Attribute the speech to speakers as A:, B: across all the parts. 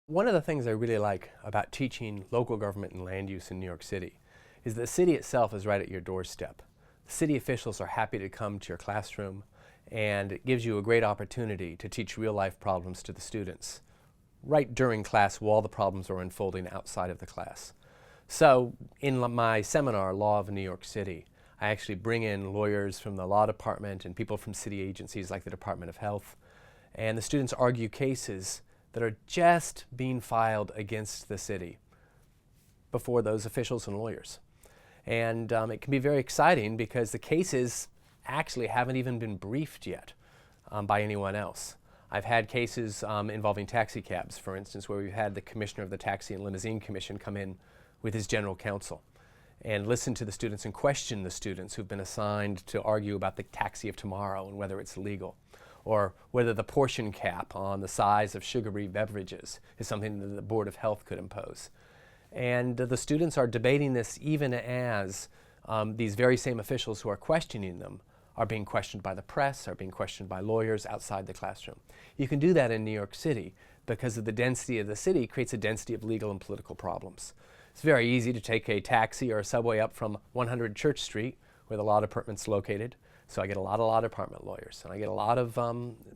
A: One of the things I really like about teaching local government and land use in New York City is the city itself is right at your doorstep. The city officials are happy to come to your classroom, and it gives you a great opportunity to teach real-life problems to the students right during class while the problems are unfolding outside of the class. So in my seminar, Law of New York City, I actually bring in lawyers from the law department and people from city agencies like the Department of Health, and the students argue cases that are just being filed against the city before those officials and lawyers. And it can be very exciting because the cases actually haven't even been briefed yet by anyone else. I've had cases involving taxi cabs, for instance, where we've had the commissioner of the Taxi and Limousine Commission come in with his general counsel and listen to the students and question the students who've been assigned to argue about the taxi of tomorrow and whether it's legal, or whether the portion cap on the size of sugary beverages is something that the Board of Health could impose. And the students are debating this even as these very same officials who are questioning them are being questioned by the press, are being questioned by lawyers outside the classroom. You can do that in New York City because of the density of the city creates a density of legal and political problems. It's very easy to take a taxi or a subway up from 100 Church Street, where the law department's located. So I get a lot of law department lawyers, and I get a lot of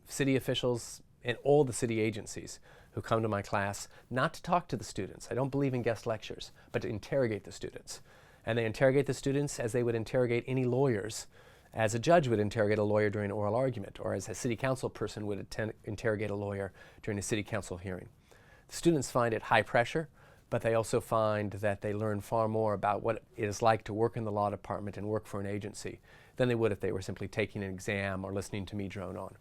A: city officials and all the city agencies who come to my class not to talk to the students. I don't believe in guest lectures, but to interrogate the students. And they interrogate the students as they would interrogate any lawyers, as a judge would interrogate a lawyer during an oral argument, or as a city council person would interrogate a lawyer during a city council hearing. The students find it high pressure, but they also find that they learn far more about what it is like to work in the law department and work for an agency than they would if they were simply taking an exam or listening to me drone on.